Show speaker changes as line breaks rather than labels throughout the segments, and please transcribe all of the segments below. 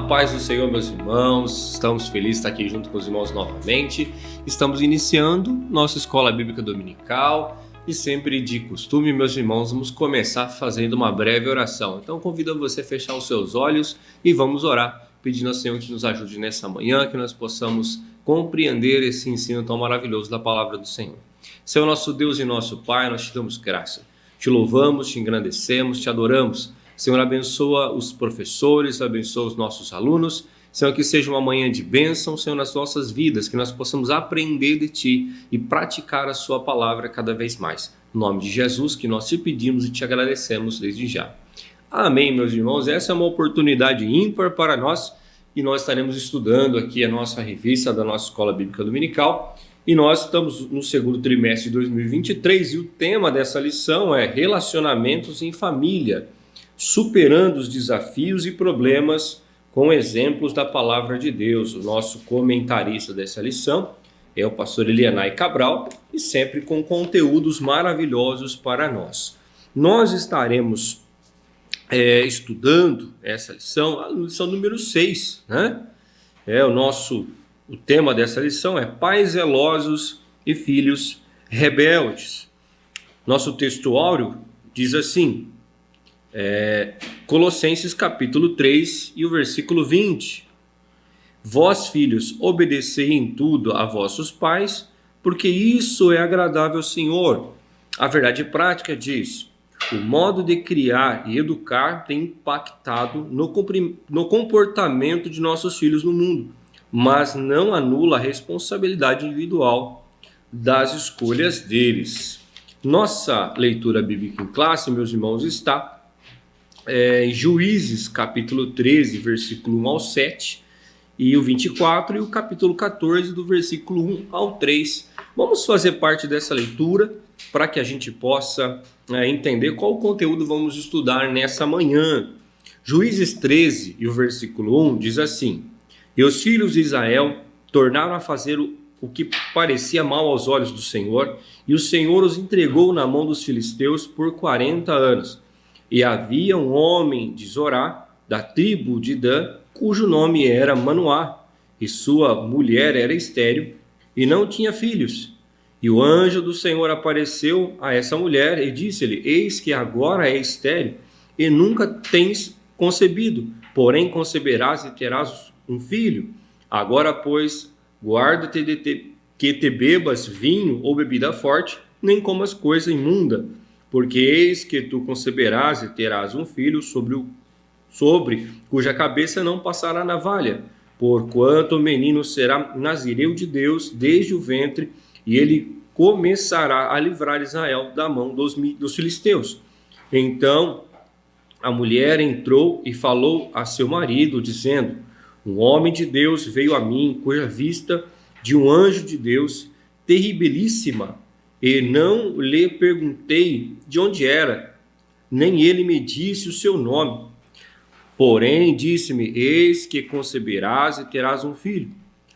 paz do Senhor, meus irmãos, estamos felizes de estar aqui junto com os irmãos novamente. Estamos iniciando nossa escola bíblica dominical e sempre de costume, meus irmãos, vamos começar fazendo uma breve oração. Então convido você a fechar os seus olhos e vamos orar, pedindo ao Senhor que nos ajude nessa manhã, que nós possamos compreender esse ensino tão maravilhoso da palavra do Senhor. Senhor, nosso Deus e nosso Pai, nós te damos graça, te louvamos, te engrandecemos, te adoramos. Senhor, abençoa os professores, abençoa os nossos alunos. Senhor, que seja uma manhã de bênção, Senhor, nas nossas vidas, que nós possamos aprender de Ti e praticar a Sua palavra cada vez mais. No nome de Jesus, que nós te pedimos e te agradecemos desde já. Amém, meus irmãos. Essa é uma oportunidade ímpar para nós e nós estaremos estudando aqui a nossa revista da nossa Escola Bíblica Dominical. E nós estamos no segundo trimestre de 2023 e o tema dessa lição é Relacionamentos em Família, superando os desafios e problemas com exemplos da palavra de Deus. O nosso comentarista dessa lição é o pastor Elianai Cabral e sempre com conteúdos maravilhosos para nós. Nós estaremos estudando essa lição, a lição número 6, né? O tema dessa lição é Pais zelosos e filhos rebeldes. Nosso texto áureo diz assim, Colossenses capítulo 3 e o versículo 20. Vós, filhos, obedecei em tudo a vossos pais, porque isso é agradável ao Senhor. A verdade prática diz, o modo de criar e educar tem impactado no comportamento de nossos filhos no mundo, mas não anula a responsabilidade individual das escolhas deles. Nossa leitura bíblica em classe, meus irmãos, está em Juízes, capítulo 13, versículo 1 ao 7, e o 24, e o capítulo 14, do versículo 1 ao 3. Vamos fazer parte dessa leitura para que a gente possa entender qual conteúdo vamos estudar nessa manhã. Juízes 13, e o versículo 1 diz assim, E os filhos de Israel tornaram a fazer o que parecia mal aos olhos do Senhor, e o Senhor os entregou na mão dos filisteus por 40 anos. E havia um homem de Zorá, da tribo de Dan, cujo nome era Manoá, e sua mulher era estéril, e não tinha filhos. E o anjo do Senhor apareceu a essa mulher e disse-lhe, Eis que agora é estéril, e nunca tens concebido, porém conceberás e terás um filho. Agora, pois, guarda-te de que te bebas vinho ou bebida forte, nem comas coisa imunda, porque eis que tu conceberás e terás um filho sobre cuja cabeça não passará navalha, porquanto o menino será nazireu de Deus desde o ventre, e ele começará a livrar Israel da mão dos filisteus. Então a mulher entrou e falou a seu marido, dizendo, um homem de Deus veio a mim, cuja vista de um anjo de Deus, terribilíssima, e não lhe perguntei de onde era, nem ele me disse o seu nome. Porém, disse-me, eis que conceberás e terás um filho.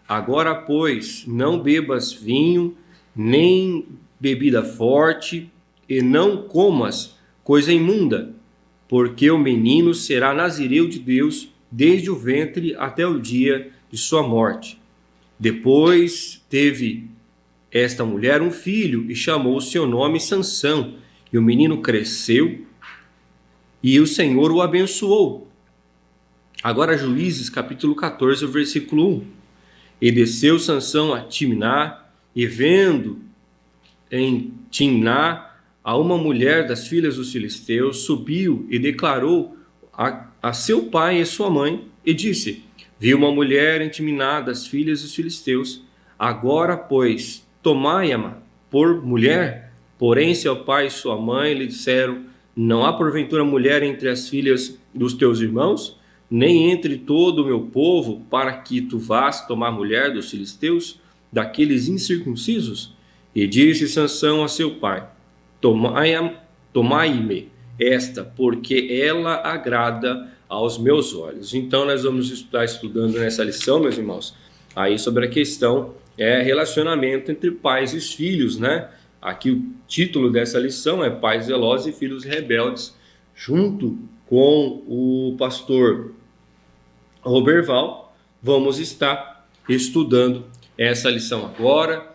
Agora, pois, não bebas vinho, nem bebida forte, e não comas coisa imunda, porque o menino será nazireu de Deus desde o ventre até o dia de sua morte. Depois teve esta mulher um filho e chamou o seu nome Sansão. E o menino cresceu e o Senhor o abençoou. Agora Juízes capítulo 14, versículo 1. E desceu Sansão a Timná, e vendo em Timná a uma mulher das filhas dos filisteus, subiu e declarou a seu pai e sua mãe, e disse, vi uma mulher em Timná das filhas dos filisteus, agora, pois, tomai-a por mulher. Porém, seu pai e sua mãe lhe disseram, não há porventura mulher entre as filhas dos teus irmãos, nem entre todo o meu povo, para que tu vás tomar mulher dos filisteus, daqueles incircuncisos? E disse Sansão a seu pai, tomai-me esta, porque ela agrada aos meus olhos. Então nós vamos estar estudando nessa lição, meus irmãos, aí sobre a questão relacionamento entre pais e filhos, né? Aqui o título dessa lição é Pais zelosos e filhos rebeldes, junto com o pastor Roberval, vamos estar estudando essa lição agora.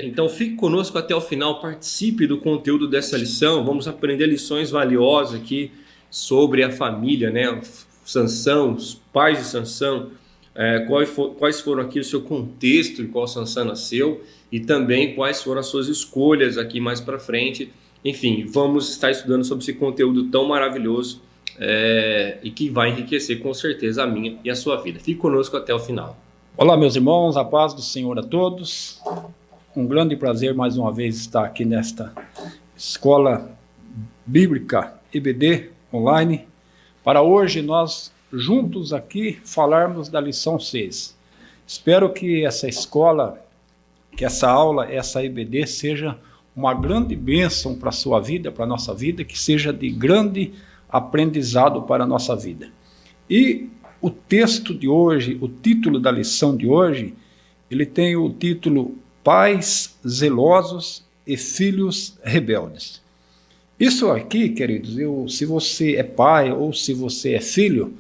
Então fique conosco até o final, participe do conteúdo dessa lição. Vamos aprender lições valiosas aqui sobre a família, né? Sansão, os pais de Sansão, quais foram aqui o seu contexto em qual Sansão nasceu e também quais foram as suas escolhas aqui mais para frente. Enfim, vamos estar estudando sobre esse conteúdo tão maravilhoso e que vai enriquecer com certeza a minha e a sua vida. Fique conosco até o final.
Olá, meus irmãos, a paz do Senhor a todos. Um grande prazer mais uma vez estar aqui nesta Escola Bíblica EBD online, para hoje nós juntos aqui falarmos da lição 6. Espero que essa escola, que essa aula, essa EBD seja uma grande bênção para a sua vida, para a nossa vida, que seja de grande aprendizado para a nossa vida. E o texto de hoje, o título da lição de hoje, ele tem o título Pais zelosos e filhos rebeldes. Isso aqui, queridos, se você é pai ou se você é filho,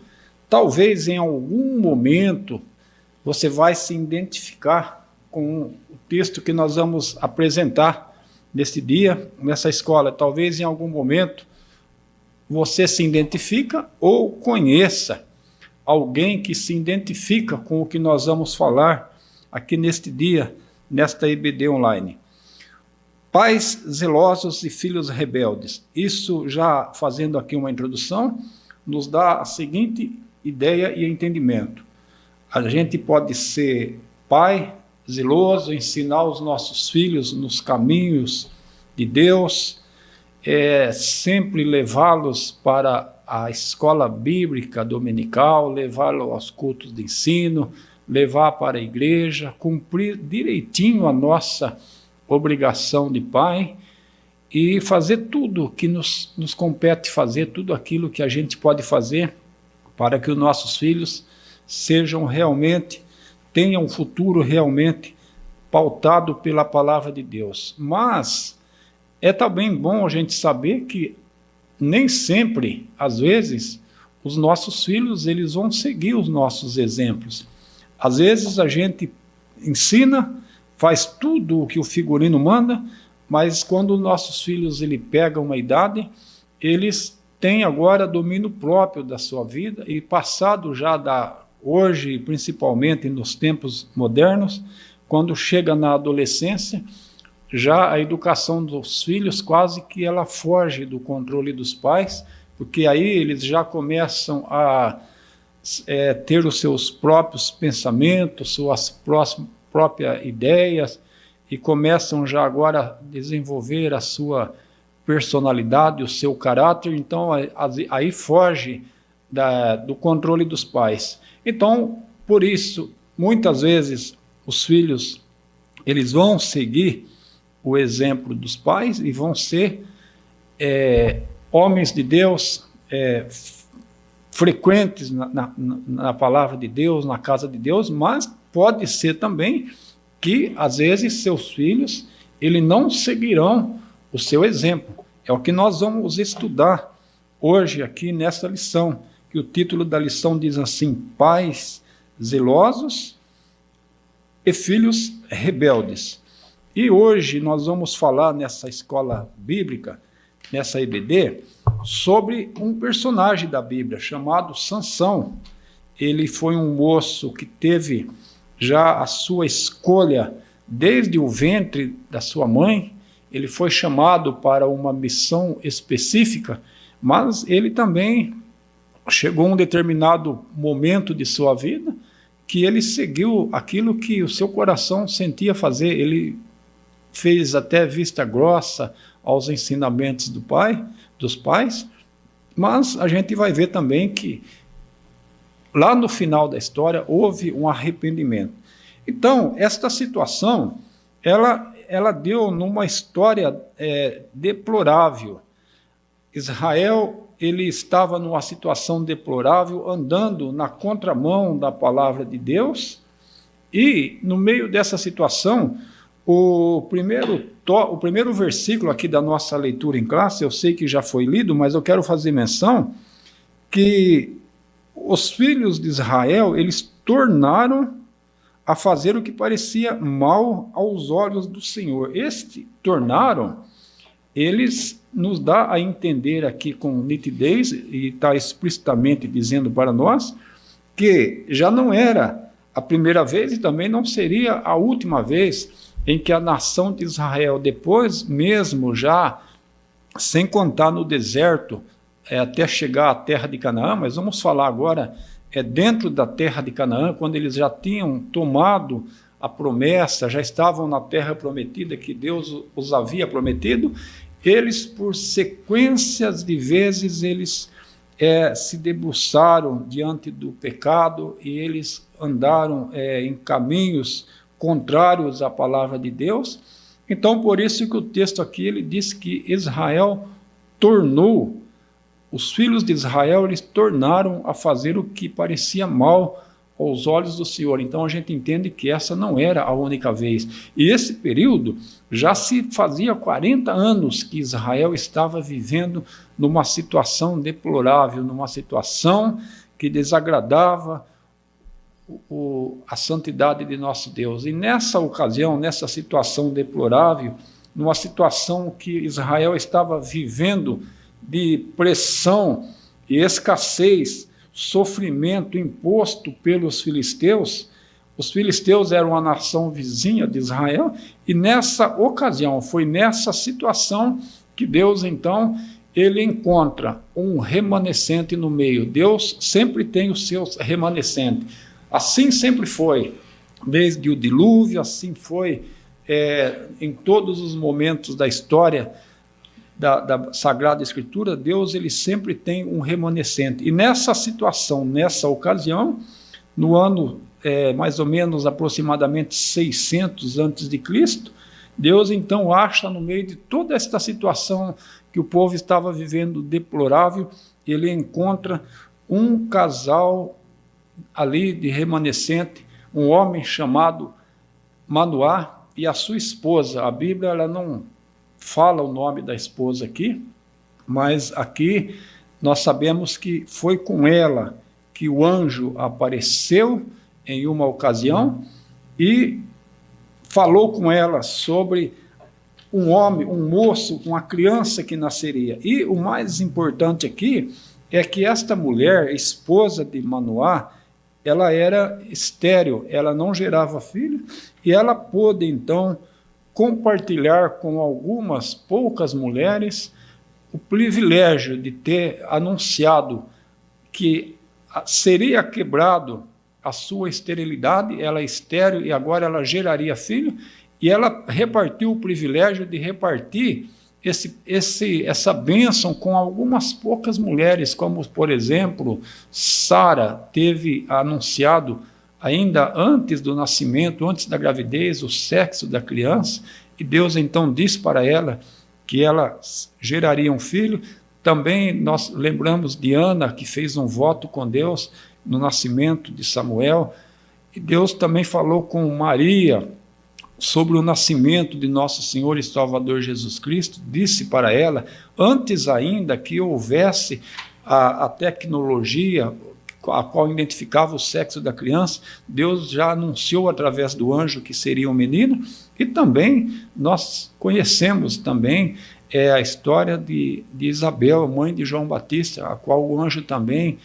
talvez em algum momento você vai se identificar com o texto que nós vamos apresentar neste dia, nessa escola. Talvez em algum momento você se identifica ou conheça alguém que se identifica com o que nós vamos falar aqui neste dia, nesta EBD online. Pais zelosos e filhos rebeldes. Isso, já fazendo aqui uma introdução, nos dá a seguinte ideia e entendimento. A gente pode ser pai zeloso, ensinar os nossos filhos nos caminhos de Deus, sempre levá-los para a escola bíblica dominical, levá-los aos cultos de ensino, levar para a igreja, cumprir direitinho a nossa obrigação de pai e fazer tudo que nos compete fazer, tudo aquilo que a gente pode fazer para que os nossos filhos tenham um futuro realmente pautado pela palavra de Deus. Mas é também bom a gente saber que nem sempre, às vezes, os nossos filhos eles vão seguir os nossos exemplos. Às vezes a gente ensina, faz tudo o que o figurino manda, mas quando os nossos filhos pegam uma idade, eles têm agora domínio próprio da sua vida e passado já hoje, principalmente nos tempos modernos, quando chega na adolescência, já a educação dos filhos quase que ela foge do controle dos pais, porque aí eles já começam a ter os seus próprios pensamentos, suas próprias ideias, e começam já agora a desenvolver a sua personalidade, o seu caráter. Então aí foge do controle dos pais. Então, por isso, muitas vezes os filhos eles vão seguir o exemplo dos pais e vão ser homens de Deus, frequentes na palavra de Deus, na casa de Deus, mas pode ser também que, às vezes, seus filhos não seguirão o seu exemplo. É o que nós vamos estudar hoje aqui nessa lição, que o título da lição diz assim: Pais zelosos e filhos rebeldes. E hoje nós vamos falar nessa escola bíblica, nessa EBD, sobre um personagem da Bíblia chamado Sansão. Ele foi um moço que teve já a sua escolha desde o ventre da sua mãe. Ele foi chamado para uma missão específica, mas ele também chegou a um determinado momento de sua vida que ele seguiu aquilo que o seu coração sentia fazer. Ele fez até vista grossa aos ensinamentos dos pais, mas a gente vai ver também que lá no final da história houve um arrependimento. Então, esta situação, ela deu numa história deplorável. Israel, ele estava numa situação deplorável, andando na contramão da palavra de Deus, e no meio dessa situação, o primeiro versículo aqui da nossa leitura em classe, eu sei que já foi lido, mas eu quero fazer menção que os filhos de Israel, eles tornaram a fazer o que parecia mal aos olhos do Senhor. Este tornaram, eles nos dá a entender aqui com nitidez, e está explicitamente dizendo para nós, que já não era a primeira vez e também não seria a última vez em que a nação de Israel, depois mesmo já, sem contar no deserto, até chegar à terra de Canaã, mas vamos falar agora dentro da terra de Canaã, quando eles já tinham tomado a promessa, já estavam na terra prometida que Deus os havia prometido, eles, por sequências de vezes, eles se debruçaram diante do pecado e eles andaram em caminhos contrários à palavra de Deus. Então, por isso que o texto aqui ele diz que Israel tornou, os filhos de Israel, eles tornaram a fazer o que parecia mal aos olhos do Senhor. Então a gente entende que essa não era a única vez. E esse período já se fazia 40 anos que Israel estava vivendo numa situação deplorável, numa situação que desagradava a santidade de nosso Deus. E nessa ocasião, nessa situação deplorável, numa situação que Israel estava vivendo de pressão e escassez, sofrimento imposto pelos filisteus. Os filisteus eram a nação vizinha de Israel, e nessa ocasião, foi nessa situação que Deus, então, ele encontra um remanescente no meio. Deus sempre tem os seus remanescentes. Assim sempre foi, desde o dilúvio, assim foi em todos os momentos da história da Sagrada Escritura. Deus ele sempre tem um remanescente. E nessa situação, nessa ocasião, no ano mais ou menos aproximadamente 600 a.C., Deus então acha no meio de toda esta situação que o povo estava vivendo deplorável, ele encontra um casal ali de remanescente, um homem chamado Manoá e a sua esposa. A Bíblia ela não fala o nome da esposa aqui, mas aqui nós sabemos que foi com ela que o anjo apareceu em uma ocasião e falou com ela sobre um homem, um moço, uma criança que nasceria. E o mais importante aqui é que esta mulher, esposa de Manoá, ela era estéril, ela não gerava filho, e ela pôde então compartilhar com algumas poucas mulheres o privilégio de ter anunciado que seria quebrado a sua esterilidade, ela é estéril e agora ela geraria filho, e ela repartiu o privilégio de repartir essa bênção com algumas poucas mulheres, como, por exemplo, Sara teve anunciado ainda antes do nascimento, antes da gravidez, o sexo da criança, e Deus então disse para ela que ela geraria um filho. Também nós lembramos de Ana, que fez um voto com Deus no nascimento de Samuel, e Deus também falou com Maria sobre o nascimento de nosso Senhor e Salvador Jesus Cristo, disse para ela, antes ainda que houvesse a tecnologia a qual identificava o sexo da criança, Deus já anunciou através do anjo que seria um menino. E também nós conhecemos também a história de Isabel, mãe de João Batista, a qual o anjo também,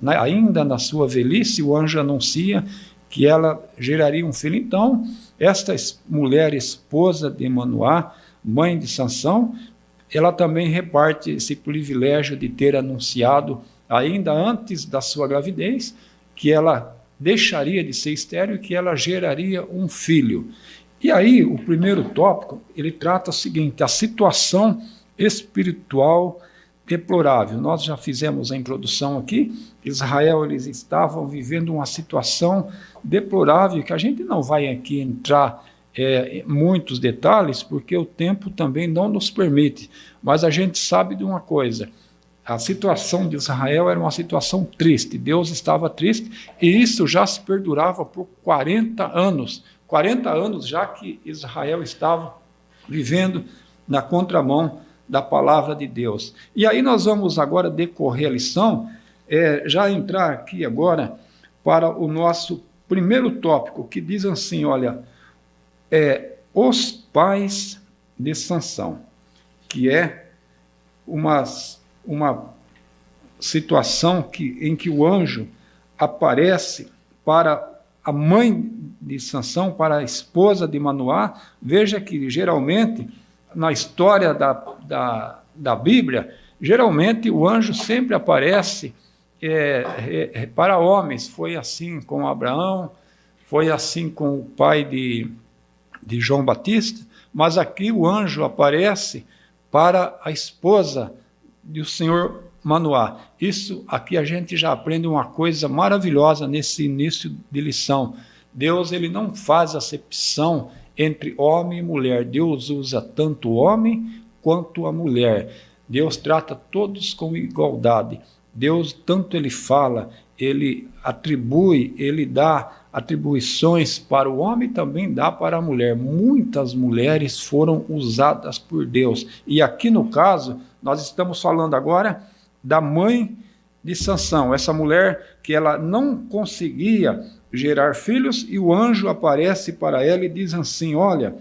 ainda na sua velhice, o anjo anuncia que ela geraria um filho. Então, esta mulher, esposa de Manoá, mãe de Sansão, ela também reparte esse privilégio de ter anunciado, ainda antes da sua gravidez, que ela deixaria de ser estéril e que ela geraria um filho. E aí, o primeiro tópico, ele trata o seguinte, a situação espiritual deplorável. Nós já fizemos a introdução aqui, Israel, eles estavam vivendo uma situação deplorável, que a gente não vai aqui entrar em muitos detalhes, porque o tempo também não nos permite, mas a gente sabe de uma coisa, a situação de Israel era uma situação triste, Deus estava triste, e isso já se perdurava por 40 anos, 40 anos já que Israel estava vivendo na contramão da palavra de Deus. E aí nós vamos agora decorrer a lição já entrar aqui agora para o nosso primeiro tópico, que diz assim, olha, os pais de Sansão, que é uma situação em que o anjo aparece para a mãe de Sansão, para a esposa de Manoá. Veja que, geralmente, na história da Bíblia, geralmente o anjo sempre aparece para homens. Foi assim com Abraão, foi assim com o pai de João Batista, mas aqui o anjo aparece para a esposa do Senhor Manoá. Isso aqui a gente já aprende uma coisa maravilhosa nesse início de lição. Deus, ele não faz acepção entre homem e mulher. Deus usa tanto o homem quanto a mulher. Deus trata todos com igualdade. Deus, tanto ele fala, ele atribui, ele dá atribuições para o homem, também dá para a mulher. Muitas mulheres foram usadas por Deus. E aqui no caso, nós estamos falando agora da mãe de Sansão, essa mulher que ela não conseguia gerar filhos, e o anjo aparece para ela e diz assim, olha,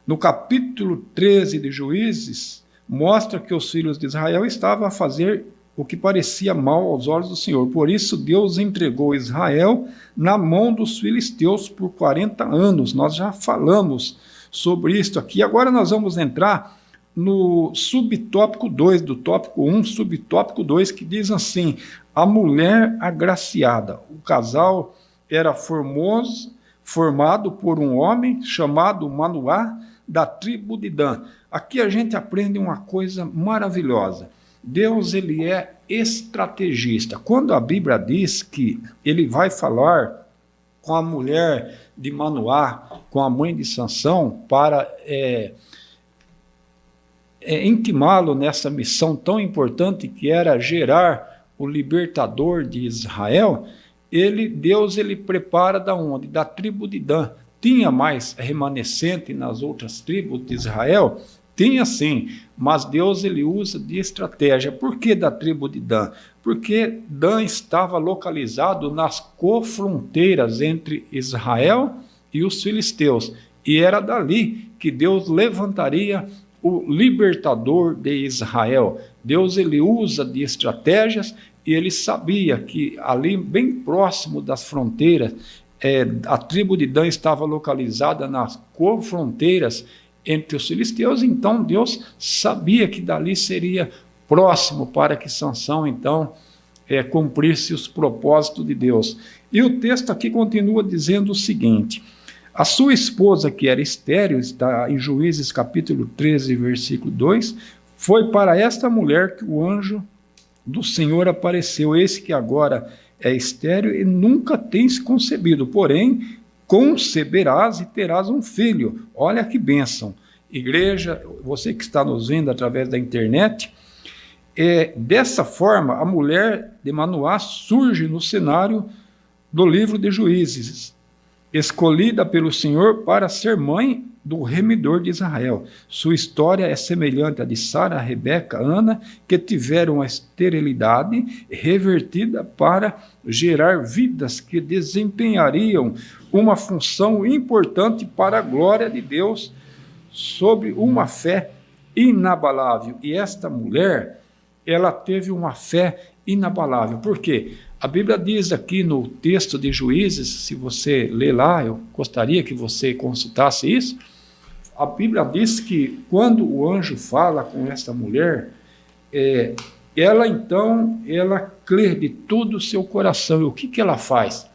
no capítulo 13 de Juízes, mostra que os filhos de Israel estavam a fazer o que parecia mal aos olhos do Senhor. Por isso, Deus entregou Israel na mão dos filisteus por 40 anos. Nós já falamos sobre isso aqui. Agora nós vamos entrar no subtópico 2, do tópico 1, subtópico 2, que diz assim, a mulher agraciada. O casal era formado por um homem chamado Manoá, da tribo de Dan. Aqui a gente aprende uma coisa maravilhosa. Deus, ele é estrategista. Quando a Bíblia diz que ele vai falar com a mulher de Manoá, com a mãe de Sansão, para intimá-lo nessa missão tão importante que era gerar o libertador de Israel, Deus prepara da onde? Da tribo de Dan. Tinha mais remanescente nas outras tribos de Israel? Tinha sim, mas Deus usa de estratégia. Por que da tribo de Dan? Porque Dan estava localizado nas cofronteiras entre Israel e os filisteus. E era dali que Deus levantaria o libertador de Israel. Deus usa de estratégias, e ele sabia que ali, bem próximo das fronteiras, a tribo de Dan estava localizada nas cofronteiras entre os filisteus. Então Deus sabia que dali seria próximo para que Sansão então cumprisse os propósitos de Deus. E o texto aqui continua dizendo o seguinte: a sua esposa, que era estéril, está em Juízes capítulo 13, versículo 2, foi para esta mulher que o anjo do Senhor apareceu. Esse que agora é estéril e nunca tens concebido, porém conceberás e terás um filho. Olha que bênção. Igreja, você que está nos vendo através da internet, dessa forma a mulher de Manoá surge no cenário do livro de Juízes, escolhida pelo Senhor para ser mãe do remidor de Israel. Sua história é semelhante à de Sara, Rebeca, Ana, que tiveram a esterilidade revertida para gerar vidas que desempenhariam uma função importante para a glória de Deus sobre uma fé inabalável. E esta mulher, ela teve uma fé inabalável. Por quê? A Bíblia diz aqui no texto de Juízes, se você ler lá, eu gostaria que você consultasse isso. A Bíblia diz que quando o anjo fala com esta mulher, ela crê de todo o seu coração. E o que ela faz?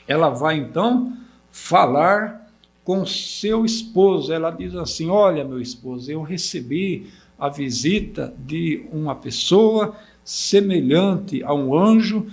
Ela vai então falar com seu esposo. Ela diz assim: olha, meu esposo, eu recebi a visita de uma pessoa semelhante a um anjo,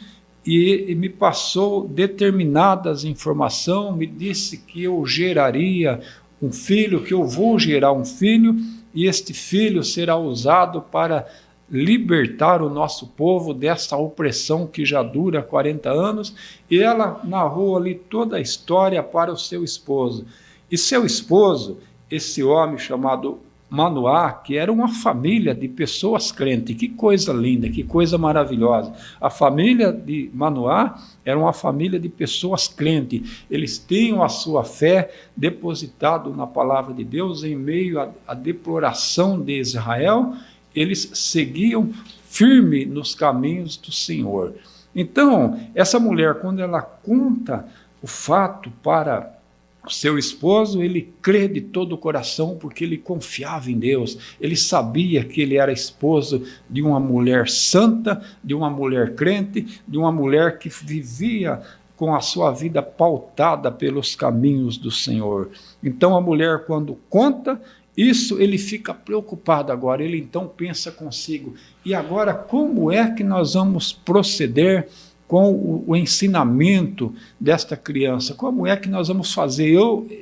e me passou determinadas informações, me disse que eu geraria um filho, que eu vou gerar um filho, e este filho será usado para libertar o nosso povo dessa opressão que já dura 40 anos. E ela narrou ali toda a história para o seu esposo. E seu esposo, esse homem chamado Manoá, que era uma família de pessoas crentes. Que coisa linda, que coisa maravilhosa. A família de Manoá era uma família de pessoas crentes. Eles tinham a sua fé depositada na palavra de Deus em meio à deploração de Israel. Eles seguiam firme nos caminhos do Senhor. Então, essa mulher, quando ela conta o fato para o seu esposo, ele crê de todo o coração, porque ele confiava em Deus. Ele sabia que ele era esposo de uma mulher santa, de uma mulher crente, de uma mulher que vivia com a sua vida pautada pelos caminhos do Senhor. Então, a mulher, quando conta isso, ele fica preocupado agora. Ele então pensa consigo: e agora como é que nós vamos proceder com o ensinamento desta criança? Como é que nós vamos fazer?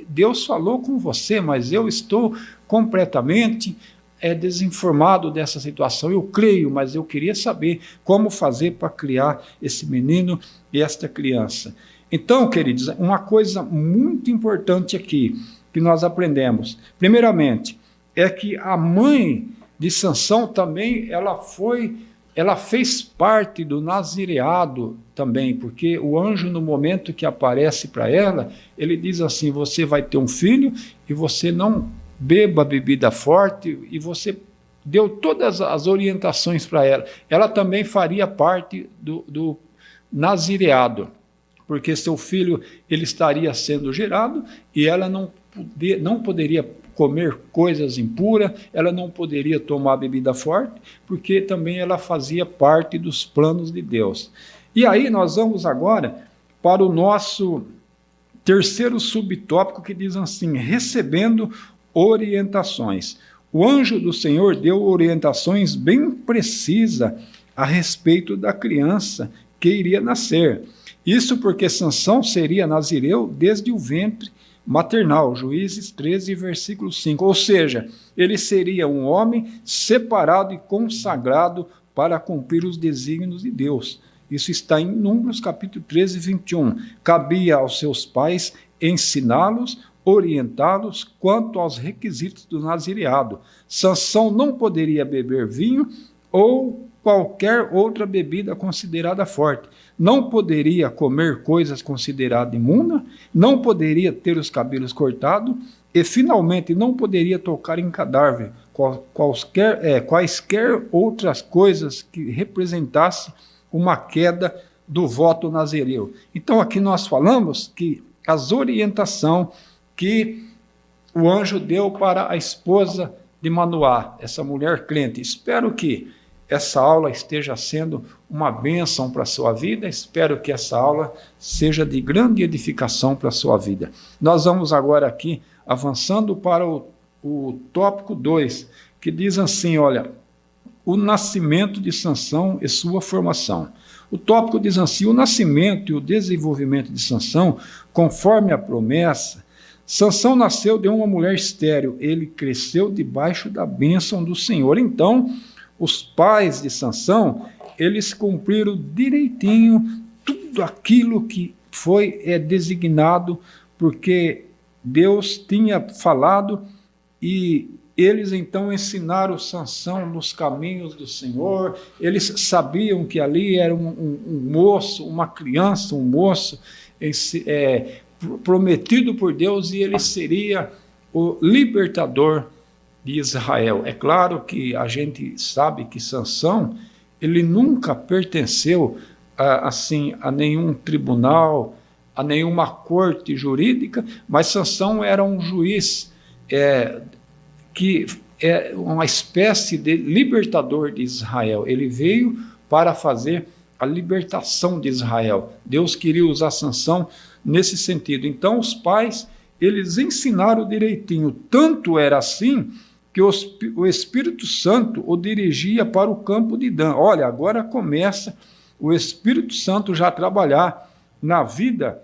Deus falou com você, mas eu estou completamente desinformado dessa situação. Eu creio, mas eu queria saber como fazer para criar esse menino e esta criança. Então, queridos, uma coisa muito importante aqui que nós aprendemos, primeiramente, é que a mãe de Sansão também, ela fez parte do nazireado também, porque o anjo, no momento que aparece para ela, ele diz assim: você vai ter um filho e você não beba bebida forte, e você deu todas as orientações para ela. Ela também faria parte do nazireado, porque seu filho ele estaria sendo gerado e ela não poderia comer coisas impuras, ela não poderia tomar bebida forte, porque também ela fazia parte dos planos de Deus. E aí nós vamos agora para o nosso terceiro subtópico, que diz assim: recebendo orientações. O anjo do Senhor deu orientações bem precisas a respeito da criança que iria nascer. Isso porque Sansão seria nazireu desde o ventre maternal, Juízes 13, versículo 5. Ou seja, ele seria um homem separado e consagrado para cumprir os desígnios de Deus. Isso está em Números, capítulo 13, 21. Cabia aos seus pais ensiná-los, orientá-los quanto aos requisitos do nazireado. Sansão não poderia beber vinho ou qualquer outra bebida considerada forte. Não poderia comer coisas consideradas imundas, não poderia ter os cabelos cortados e, finalmente, não poderia tocar em cadáver, quaisquer outras coisas que representassem uma queda do voto nazireu. Então, aqui nós falamos que as orientações que o anjo deu para a esposa de Manoá, essa mulher crente. Espero que essa aula esteja sendo uma bênção para a sua vida, espero que essa aula seja de grande edificação para a sua vida. Nós vamos agora aqui avançando para o tópico 2, que diz assim, olha, o nascimento de Sansão e sua formação. O tópico diz assim: o nascimento e o desenvolvimento de Sansão, conforme a promessa. Sansão nasceu de uma mulher estéril, ele cresceu debaixo da bênção do Senhor. Então, os pais de Sansão, eles cumpriram direitinho tudo aquilo que foi designado, porque Deus tinha falado, e eles então ensinaram Sansão nos caminhos do Senhor. Eles sabiam que ali era um moço, uma criança, um moço prometido por Deus, e ele seria o libertador de Israel. É claro que a gente sabe que Sansão, ele nunca pertenceu a nenhum tribunal, a nenhuma corte jurídica, mas Sansão era um juiz que é uma espécie de libertador de Israel. Ele veio para fazer a libertação de Israel. Deus queria usar Sansão nesse sentido. Então, os pais, eles ensinaram direitinho. Tanto era assim que o Espírito Santo o dirigia para o campo de Dan. Olha, agora começa o Espírito Santo já a trabalhar na vida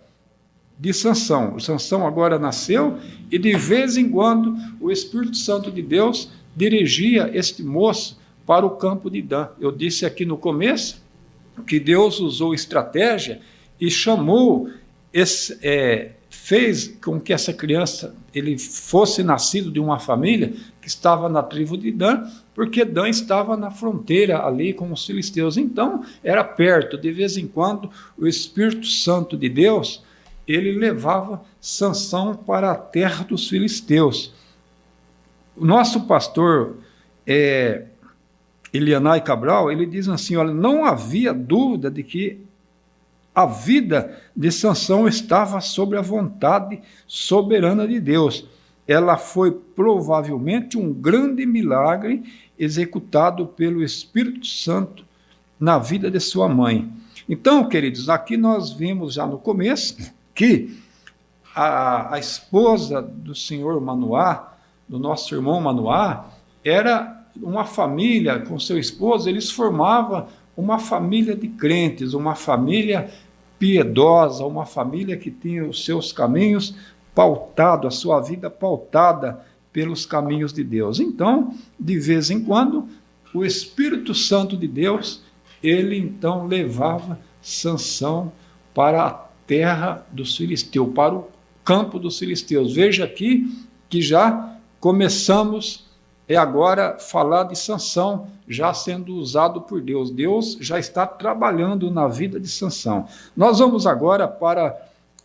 de Sansão. O Sansão agora nasceu, e de vez em quando o Espírito Santo de Deus dirigia este moço para o campo de Dan. Eu disse aqui no começo que Deus usou estratégia e chamou, fez com que essa criança ele fosse nascido de uma família que estava na tribo de Dan, porque Dan estava na fronteira ali com os filisteus. Então, era perto. De vez em quando, o Espírito Santo de Deus, ele levava Sansão para a terra dos filisteus. O nosso pastor Elianai Cabral, ele diz assim, olha, não havia dúvida de que a vida de Sansão estava sob a vontade soberana de Deus. Ela foi provavelmente um grande milagre executado pelo Espírito Santo na vida de sua mãe. Então, queridos, aqui nós vimos já no começo que a esposa do senhor Manoá, do nosso irmão Manoá, era uma família com seu esposo, eles formavam uma família de crentes, uma família piedosa, uma família que tinha os seus caminhos pautados, a sua vida pautada pelos caminhos de Deus. Então, de vez em quando, o Espírito Santo de Deus, ele então levava Sansão para a terra dos filisteus, para o campo dos filisteus. Veja aqui que já começamos agora falar de Sansão já sendo usado por Deus. Deus já está trabalhando na vida de Sansão. Nós vamos agora para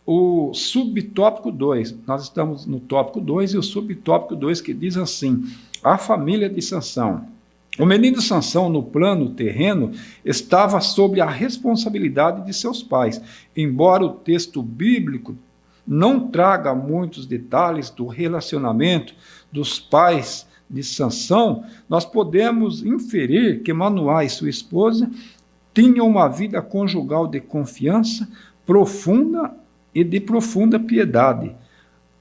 o subtópico 2. Nós estamos no tópico 2 e o subtópico 2 que diz assim, a família de Sansão. O menino Sansão, no plano terreno, estava sob a responsabilidade de seus pais. Embora o texto bíblico não traga muitos detalhes do relacionamento dos pais de Sansão, nós podemos inferir que Manoá e sua esposa tinham uma vida conjugal de confiança profunda e de profunda piedade.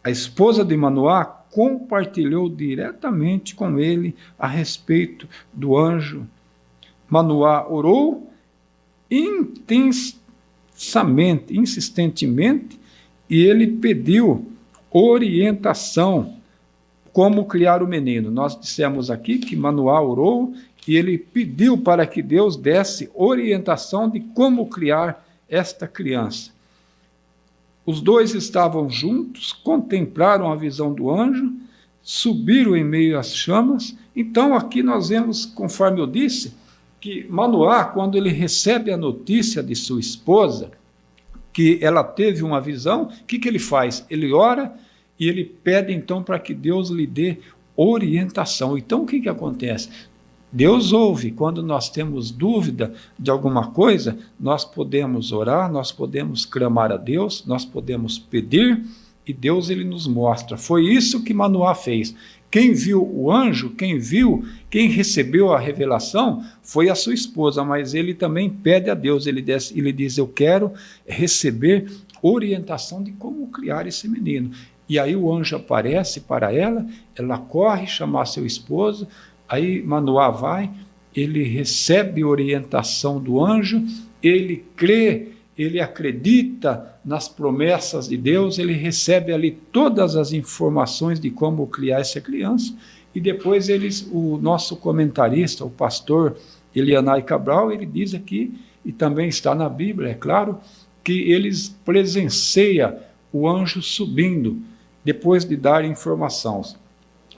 A esposa de Manoá compartilhou diretamente com ele a respeito do anjo. Manoá orou intensamente, insistentemente, e ele pediu orientação como criar o menino. Nós dissemos aqui que Manoá orou e ele pediu para que Deus desse orientação de como criar esta criança. Os dois estavam juntos, contemplaram a visão do anjo, subiram em meio às chamas. Então, aqui nós vemos, conforme eu disse, que Manoá, quando ele recebe a notícia de sua esposa, que ela teve uma visão, o que ele faz? Ele ora e ele pede, então, para que Deus lhe dê orientação. Então, o que acontece? Deus ouve. Quando nós temos dúvida de alguma coisa, nós podemos orar, nós podemos clamar a Deus, nós podemos pedir, e Deus ele nos mostra. Foi isso que Manoá fez. Quem viu o anjo, quem recebeu a revelação, foi a sua esposa, mas ele também pede a Deus, ele diz, eu quero receber orientação de como criar esse menino. E aí o anjo aparece para ela, ela corre chamar seu esposo, aí Manoá vai, ele recebe orientação do anjo, ele crê, ele acredita nas promessas de Deus, ele recebe ali todas as informações de como criar essa criança, e depois o nosso comentarista, o pastor Elianai Cabral, ele diz aqui, e também está na Bíblia, é claro, que eles presenciam o anjo subindo, depois de dar informação.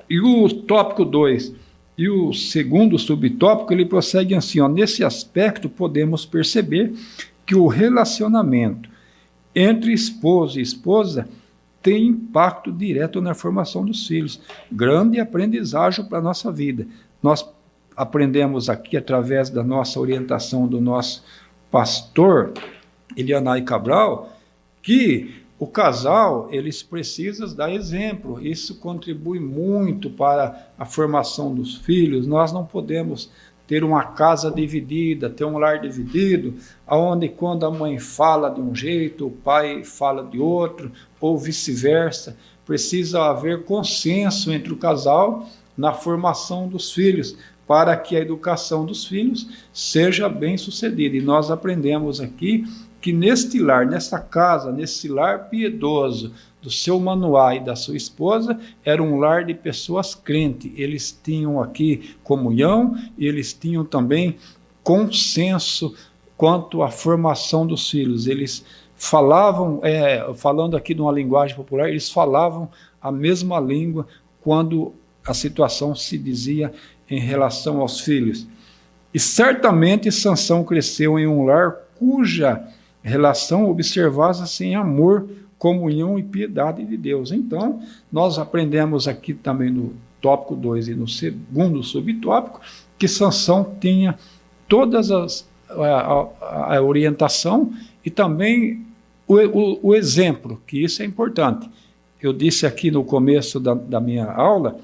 E o tópico 2, e o segundo subtópico, ele prossegue assim, nesse aspecto podemos perceber que o relacionamento entre esposo e esposa tem impacto direto na formação dos filhos. Grande aprendizagem para a nossa vida. Nós aprendemos aqui, através da nossa orientação do nosso pastor Elianai Cabral, que o casal, eles precisam dar exemplo. Isso contribui muito para a formação dos filhos. Nós não podemos ter uma casa dividida, ter um lar dividido, onde quando a mãe fala de um jeito, o pai fala de outro, ou vice-versa. Precisa haver consenso entre o casal na formação dos filhos, para que a educação dos filhos seja bem sucedida. E nós aprendemos aqui que neste lar, nesta casa, nesse lar piedoso do seu Manoá e da sua esposa, era um lar de pessoas crentes. Eles tinham aqui comunhão e eles tinham também consenso quanto à formação dos filhos. Eles falavam, falando aqui de uma linguagem popular, eles falavam a mesma língua quando a situação se dizia em relação aos filhos. E certamente Sansão cresceu em um lar cuja relação observava-se em amor, comunhão e piedade de Deus. Então, nós aprendemos aqui também no tópico 2 e no segundo subtópico, que Sansão tinha todas a orientação e também o exemplo, que isso é importante. Eu disse aqui no começo da minha aula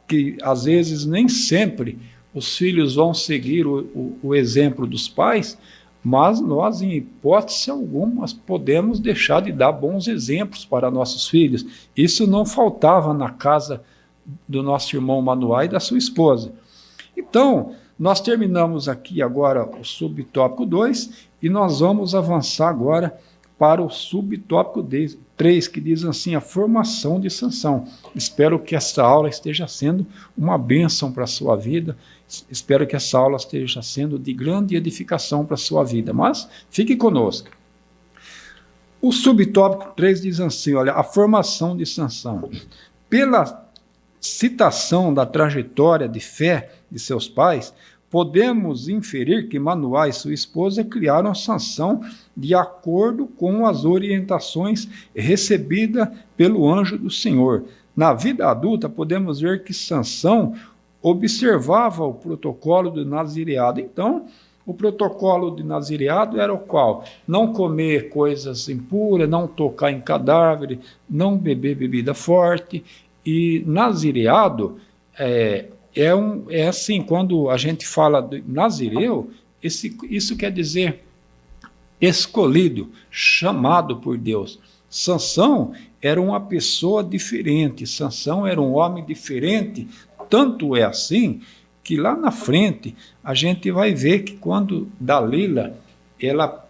que, às vezes, nem sempre os filhos vão seguir o exemplo dos pais, mas nós, em hipótese alguma, podemos deixar de dar bons exemplos para nossos filhos. Isso não faltava na casa do nosso irmão Manoá e da sua esposa. Então, nós terminamos aqui agora o subtópico 2 e nós vamos avançar agora para o subtópico 3, que diz assim, a formação de Sansão. Espero que essa aula esteja sendo uma bênção para a sua vida, espero que essa aula esteja sendo de grande edificação para a sua vida, mas fique conosco. O subtópico 3 diz assim, olha, a formação de Sansão. Pela citação da trajetória de fé de seus pais, podemos inferir que Manoá e sua esposa criaram Sansão de acordo com as orientações recebidas pelo anjo do Senhor. Na vida adulta, podemos ver que Sansão observava o protocolo do nazireado. Então, o protocolo de nazireado era o qual? Não comer coisas impuras, não tocar em cadáver, não beber bebida forte. E nazireado é assim, quando a gente fala de nazireu, isso quer dizer escolhido, chamado por Deus. Sansão era uma pessoa diferente, Sansão era um homem diferente, tanto é assim que lá na frente a gente vai ver que quando Dalila ela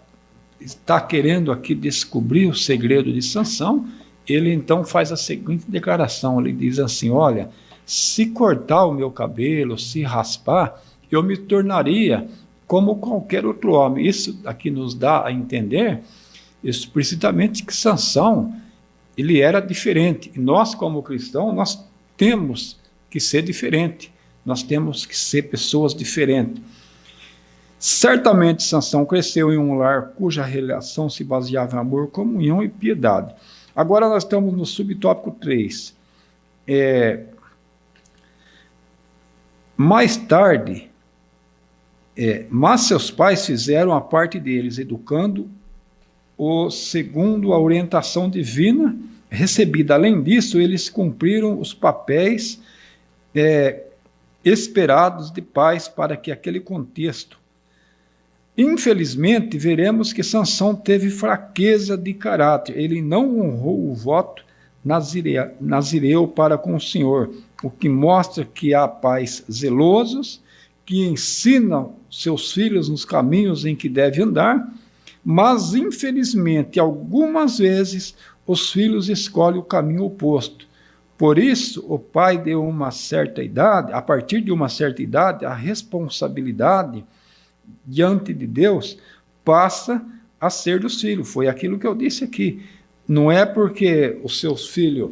está querendo aqui descobrir o segredo de Sansão, ele então faz a seguinte declaração, ele diz assim, olha, se cortar o meu cabelo, se raspar, eu me tornaria como qualquer outro homem. Isso aqui nos dá a entender explicitamente que Sansão, ele era diferente. E nós, como cristãos, nós temos que ser diferente. Nós temos que ser pessoas diferentes. Certamente Sansão cresceu em um lar cuja relação se baseava em amor, comunhão e piedade. Agora nós estamos no subtópico 3. Mais tarde, mas seus pais fizeram a parte deles, educando-o segundo a orientação divina recebida. Além disso, eles cumpriram os papéis esperados de pais para que aquele contexto. Infelizmente, veremos que Sansão teve fraqueza de caráter. Ele não honrou o voto nazireu para com o Senhor, o que mostra que há pais zelosos, que ensinam seus filhos nos caminhos em que devem andar, mas, infelizmente, algumas vezes, os filhos escolhem o caminho oposto. Por isso, o pai de uma certa idade, a partir de uma certa idade, a responsabilidade diante de Deus passa a ser dos filhos. Foi aquilo que eu disse aqui. Não é porque os seus filhos,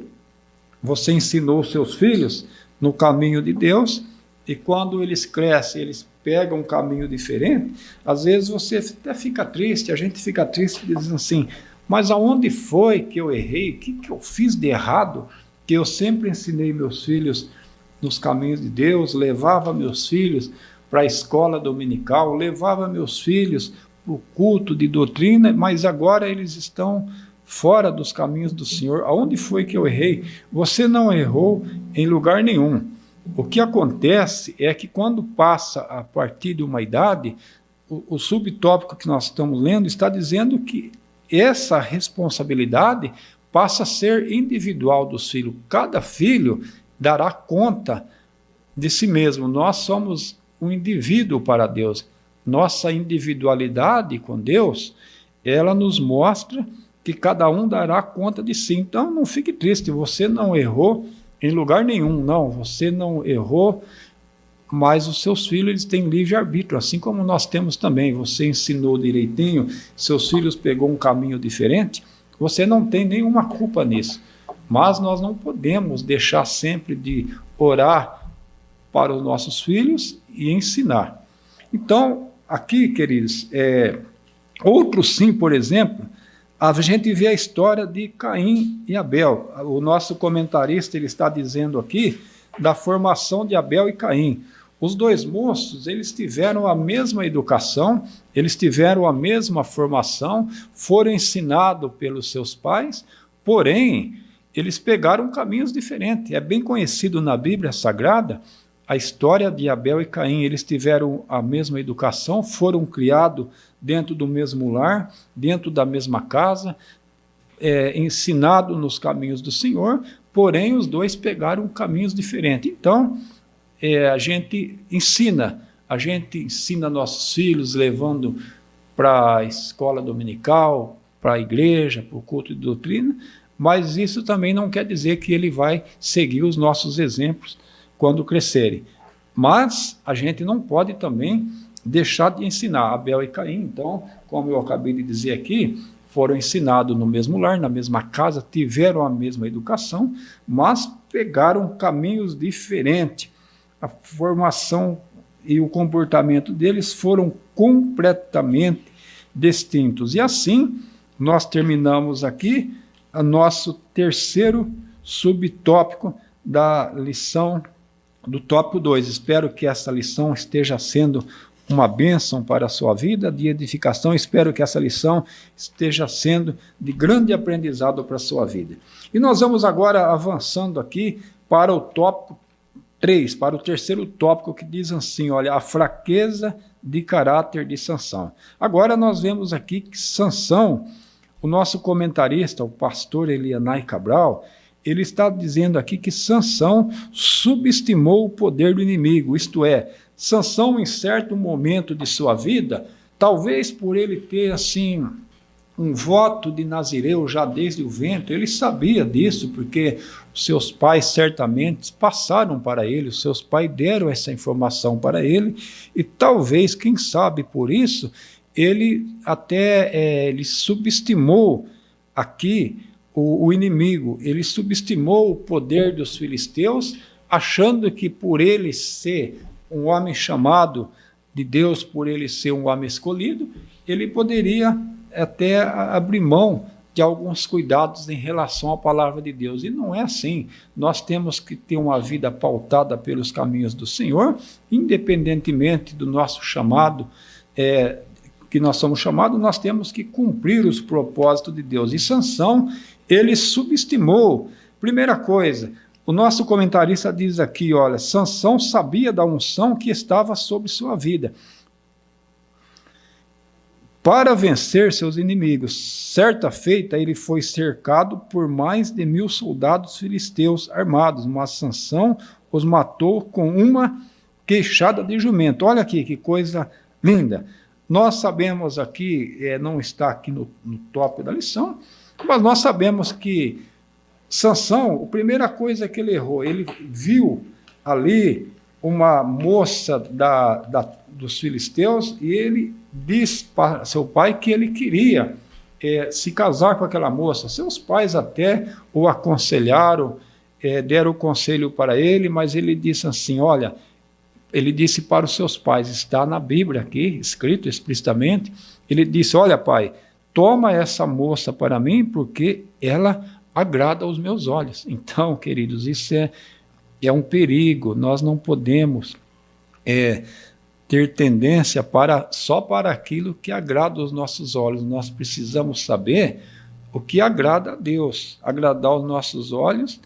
você ensinou os seus filhos no caminho de Deus, e quando eles crescem, eles pegam um caminho diferente, às vezes você até fica triste, a gente fica triste dizendo assim, mas aonde foi que eu errei? O que eu fiz de errado? Que eu sempre ensinei meus filhos nos caminhos de Deus, levava meus filhos para a escola dominical, levava meus filhos para o culto de doutrina, mas agora eles estão fora dos caminhos do Senhor. Aonde foi que eu errei? Você não errou em lugar nenhum. O que acontece é que quando passa a partir de uma idade, o subtópico que nós estamos lendo está dizendo que essa responsabilidade passa a ser individual dos filhos. Cada filho dará conta de si mesmo. Nós somos um indivíduo para Deus. Nossa individualidade com Deus, ela nos mostra que cada um dará conta de si. Então, não fique triste, você não errou em lugar nenhum, não. Você não errou, mas os seus filhos eles têm livre-arbítrio, assim como nós temos também. Você ensinou direitinho, seus filhos pegou um caminho diferente, você não tem nenhuma culpa nisso. mas nós não podemos deixar sempre de orar para os nossos filhos e ensinar. Então, aqui, queridos, outro sim, por exemplo, a gente vê a história de Caim e Abel. O nosso comentarista ele está dizendo aqui da formação de Abel e Caim. Os dois moços, eles tiveram a mesma educação, eles tiveram a mesma formação, foram ensinados pelos seus pais, porém, eles pegaram caminhos diferentes. É bem conhecido na Bíblia Sagrada a história de Abel e Caim. Eles tiveram a mesma educação, foram criados dentro do mesmo lar, dentro da mesma casa, ensinados nos caminhos do Senhor, porém os dois pegaram caminhos diferentes. Então, a gente ensina nossos filhos, levando para a escola dominical, para a igreja, para o culto de doutrina, mas isso também não quer dizer que ele vai seguir os nossos exemplos quando crescerem. Mas a gente não pode também deixar de ensinar. Abel e Caim, então, como eu acabei de dizer aqui, foram ensinados no mesmo lar, na mesma casa, tiveram a mesma educação, mas pegaram caminhos diferentes. A formação e o comportamento deles foram completamente distintos. E assim, nós terminamos aqui o nosso terceiro subtópico da lição do tópico 2. Espero que essa lição esteja sendo uma bênção para a sua vida, de edificação. Espero que essa lição esteja sendo de grande aprendizado para a sua vida. E nós vamos agora avançando aqui para o tópico 3, para o terceiro tópico, que diz assim, olha, a fraqueza de caráter de Sansão. Agora nós vemos aqui que Sansão, o nosso comentarista, o pastor Elianai Cabral, ele está dizendo aqui que Sansão subestimou o poder do inimigo, isto é, Sansão, em certo momento de sua vida, talvez por ele ter assim um voto de nazireu já desde o ventre, ele sabia disso, porque os seus pais certamente passaram para ele, os seus pais deram essa informação para ele, e talvez, quem sabe por isso, ele até ele subestimou aqui o inimigo, ele subestimou o poder dos filisteus, achando que por ele ser um homem chamado de Deus, por ele ser um homem escolhido, ele poderia até abrir mão de alguns cuidados em relação à palavra de Deus. E não é assim. Nós temos que ter uma vida pautada pelos caminhos do Senhor, independentemente do nosso chamado, que nós somos chamados, nós temos que cumprir os propósitos de Deus. E Sansão, ele subestimou. Primeira coisa, o nosso comentarista diz aqui, olha, Sansão sabia da unção que estava sobre sua vida para vencer seus inimigos. Certa feita, ele foi cercado por mais de 1000 soldados filisteus armados, mas Sansão os matou com uma queixada de jumento. Olha aqui, que coisa linda. Nós sabemos aqui, não está aqui no tópico da lição, mas nós sabemos que Sansão, a primeira coisa que ele errou, ele viu ali uma moça dos filisteus e ele disse para seu pai que ele queria se casar com aquela moça. Seus pais até o aconselharam, deram o conselho para ele, mas ele disse assim, olha, ele disse para os seus pais, está na Bíblia aqui, escrito explicitamente, ele disse, olha pai, toma essa moça para mim, porque ela agrada aos meus olhos. Então, queridos, isso é um perigo. Nós não podemos ter tendência só para aquilo que agrada aos nossos olhos. Nós precisamos saber o que agrada a Deus. Agradar aos nossos olhos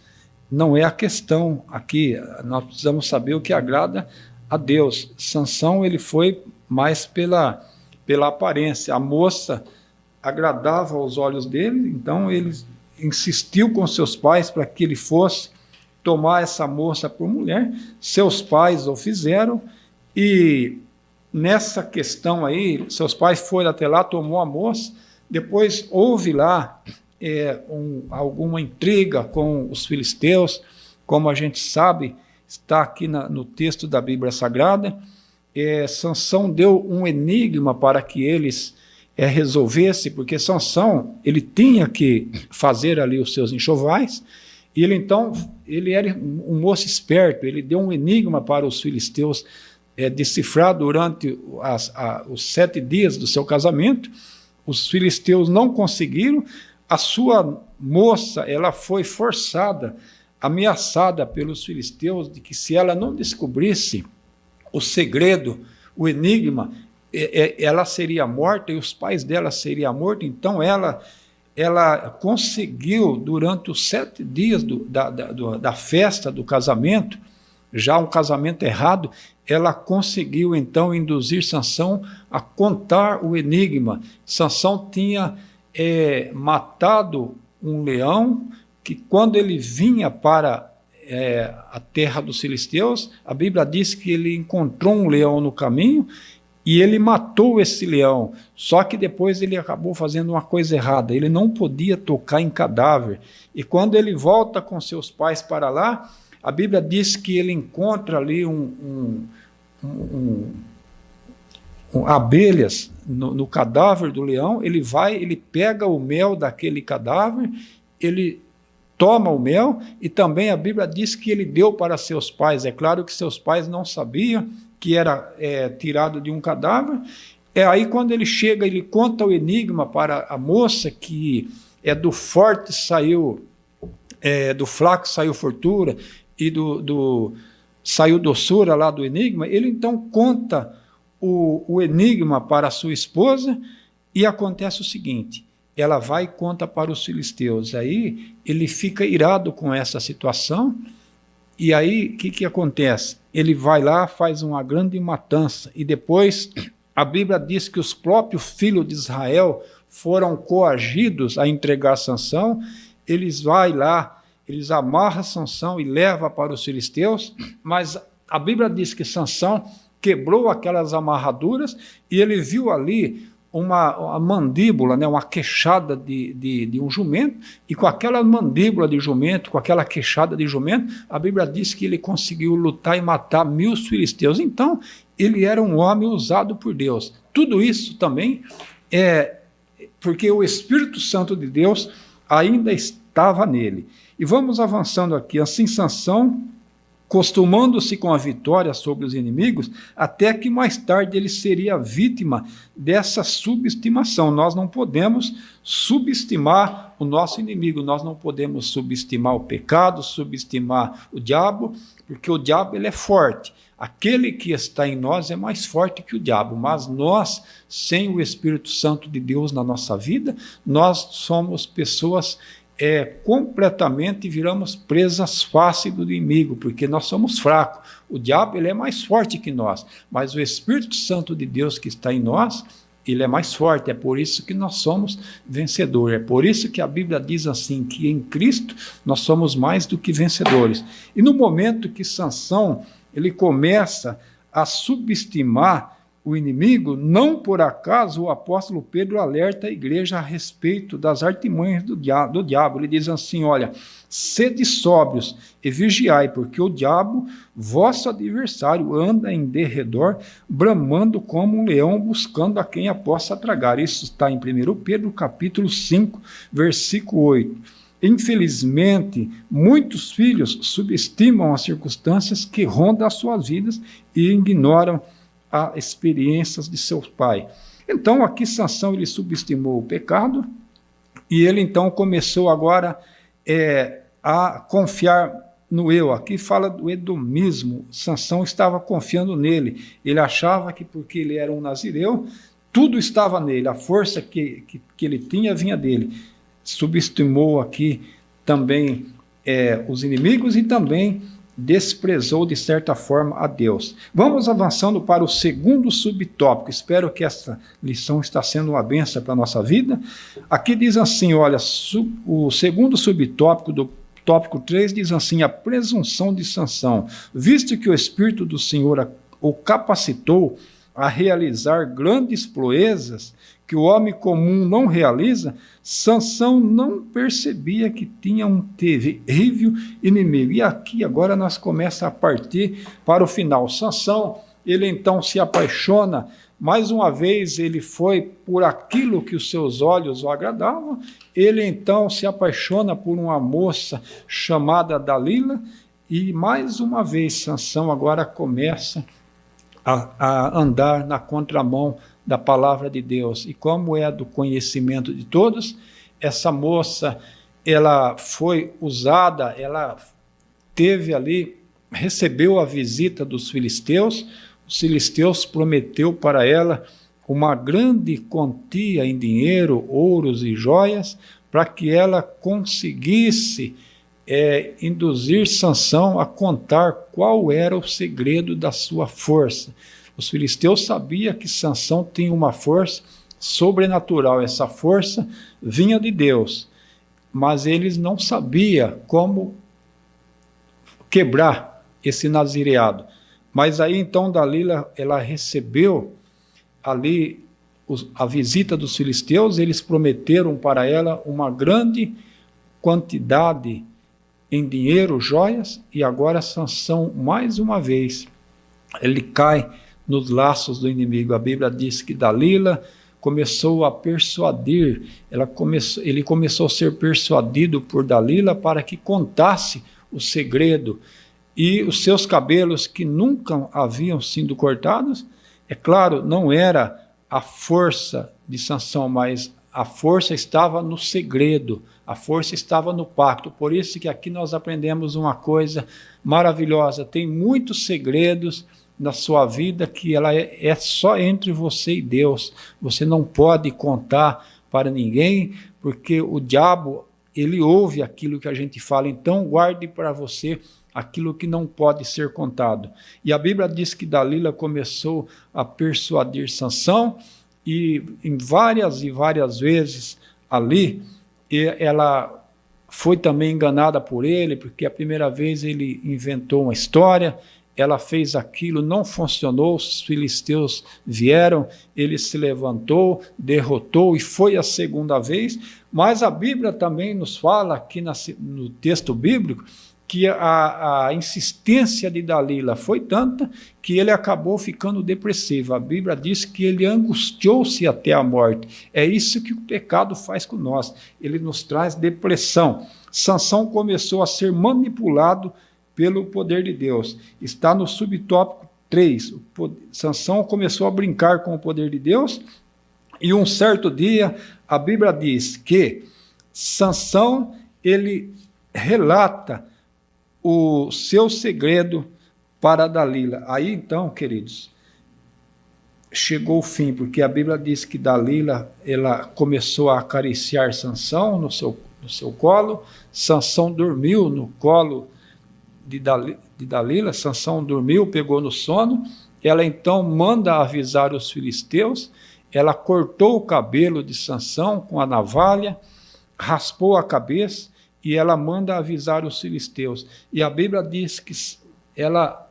não é a questão aqui. Nós precisamos saber o que agrada a Deus. Sansão, ele foi mais pela aparência. A moça agradava aos olhos dele, então ele insistiu com seus pais para que ele fosse tomar essa moça por mulher. Seus pais o fizeram, e nessa questão aí, seus pais foram até lá, tomou a moça, depois houve lá alguma intriga com os filisteus, como a gente sabe, está aqui no texto da Bíblia Sagrada. Sansão deu um enigma para que eles resolvessem, porque Sansão, ele tinha que fazer ali os seus enxovais, E ele então, ele era um moço esperto, ele deu um enigma para os filisteus decifrar durante os 7 dias do seu casamento. Os filisteus não conseguiram, a sua moça, ela foi forçada, ameaçada pelos filisteus de que se ela não descobrisse o segredo, o enigma, ela seria morta e os pais dela seriam mortos. Então ela conseguiu, durante os 7 dias da festa do casamento, já um casamento errado, ela conseguiu então induzir Sansão a contar o enigma. Sansão tinha matado um leão, que quando ele vinha para a terra dos filisteus, a Bíblia diz que ele encontrou um leão no caminho e ele matou esse leão. Só que depois ele acabou fazendo uma coisa errada, ele não podia tocar em cadáver. E quando ele volta com seus pais para lá, a Bíblia diz que ele encontra ali abelhas no cadáver do leão. Ele vai, ele pega o mel daquele cadáver, ele toma o mel, e também a Bíblia diz que ele deu para seus pais. É claro que seus pais não sabiam que era tirado de um cadáver. Aí quando ele chega, ele conta o enigma para a moça, que do forte saiu, do fraco saiu fortuna, e saiu doçura lá do enigma. Ele então conta o enigma para a sua esposa, e acontece o seguinte: ela vai e conta para os filisteus. Aí ele fica irado com essa situação, e aí o que acontece? Ele vai lá, faz uma grande matança, e depois a Bíblia diz que os próprios filhos de Israel foram coagidos a entregar Sansão. Eles vão lá, eles amarram Sansão e levam para os filisteus, mas a Bíblia diz que Sansão quebrou aquelas amarraduras e ele viu ali uma mandíbula, uma queixada de um jumento, e com aquela mandíbula de jumento, com aquela queixada de jumento, a Bíblia diz que ele conseguiu lutar e matar 1000 filisteus. Então, ele era um homem usado por Deus. Tudo isso também porque o Espírito Santo de Deus ainda estava nele. E vamos avançando aqui. Assim, Sansão, costumando-se com a vitória sobre os inimigos, até que mais tarde ele seria vítima dessa subestimação. Nós não podemos subestimar o nosso inimigo, nós não podemos subestimar o pecado, subestimar o diabo, porque o diabo ele é forte. Aquele que está em nós é mais forte que o diabo, mas nós, sem o Espírito Santo de Deus na nossa vida, nós somos pessoas completamente, viramos presas fáceis do inimigo, porque nós somos fracos. O diabo ele é mais forte que nós, mas o Espírito Santo de Deus que está em nós, ele é mais forte. É por isso que nós somos vencedores. É por isso que a Bíblia diz assim, que em Cristo nós somos mais do que vencedores. E no momento que Sansão ele começa a subestimar o inimigo, não por acaso o apóstolo Pedro alerta a igreja a respeito das artimanhas do diabo. Ele diz assim: olha, sede sóbrios e vigiai, porque o diabo, vosso adversário, anda em derredor, bramando como um leão, buscando a quem a possa tragar. Isso está em 1 Pedro capítulo 5, versículo 8. Infelizmente, muitos filhos subestimam as circunstâncias que rondam as suas vidas e ignoram as experiências de seu pai. Então, aqui Sansão ele subestimou o pecado, e ele então começou agora a confiar no eu. Aqui fala do edomismo. Sansão estava confiando nele. Ele achava que porque ele era um nazireu, tudo estava nele, a força que ele tinha vinha dele. Subestimou aqui também os inimigos e também desprezou de certa forma a Deus. Vamos avançando para o segundo subtópico. Espero que essa lição está sendo uma bênção para a nossa vida. Aqui diz assim, olha, o segundo subtópico do tópico 3 diz assim: a presunção de Sansão. Visto que o Espírito do Senhor o capacitou a realizar grandes proezas que o homem comum não realiza, Sansão não percebia que tinha um terrível inimigo. E aqui agora nós começamos a partir para o final. Sansão, ele então se apaixona. Mais uma vez ele foi por aquilo que os seus olhos o agradavam, ele então se apaixona por uma moça chamada Dalila, e mais uma vez Sansão agora começa a andar na contramão da palavra de Deus. E como é do conhecimento de todos, essa moça, ela foi usada, ela teve ali, recebeu a visita dos filisteus. Os filisteus prometeu para ela uma grande quantia em dinheiro, ouros e joias, para que ela conseguisse induzir Sansão a contar qual era o segredo da sua força. Os filisteus sabiam que Sansão tinha uma força sobrenatural, essa força vinha de Deus, mas eles não sabiam como quebrar esse nazireado. Mas aí então Dalila, ela recebeu ali a visita dos filisteus, eles prometeram para ela uma grande quantidade em dinheiro, joias, e agora Sansão, mais uma vez, ele cai nos laços do inimigo. A Bíblia diz que Dalila começou a persuadir, ele começou a ser persuadido por Dalila para que contasse o segredo, e os seus cabelos que nunca haviam sido cortados, é claro, não era a força de Sansão, mas a força estava no segredo, a força estava no pacto. Por isso que aqui nós aprendemos uma coisa maravilhosa, tem muitos segredos na sua vida que ela é só entre você e Deus, você não pode contar para ninguém, porque o diabo, ele ouve aquilo que a gente fala, então guarde para você aquilo que não pode ser contado. E a Bíblia diz que Dalila começou a persuadir Sansão, e em várias e várias vezes ali, ela foi também enganada por ele, porque a primeira vez ele inventou uma história, ela fez aquilo, não funcionou, os filisteus vieram, ele se levantou, derrotou, e foi a segunda vez. Mas a Bíblia também nos fala, aqui no texto bíblico, que a insistência de Dalila foi tanta que ele acabou ficando depressivo. A Bíblia diz que ele angustiou-se até a morte. É isso que o pecado faz com nós, ele nos traz depressão. Sansão começou a ser manipulado pelo poder de Deus. Está no subtópico 3. Sansão começou a brincar com o poder de Deus, e um certo dia a Bíblia diz que Sansão, ele relata o seu segredo para Dalila. Aí então, queridos, chegou o fim, porque a Bíblia diz que Dalila, ela começou a acariciar Sansão no seu colo. Sansão dormiu no colo de Dalila, Sansão dormiu, pegou no sono. Ela então manda avisar os filisteus, ela cortou o cabelo de Sansão com a navalha, raspou a cabeça, e ela manda avisar os filisteus. E a Bíblia diz que ela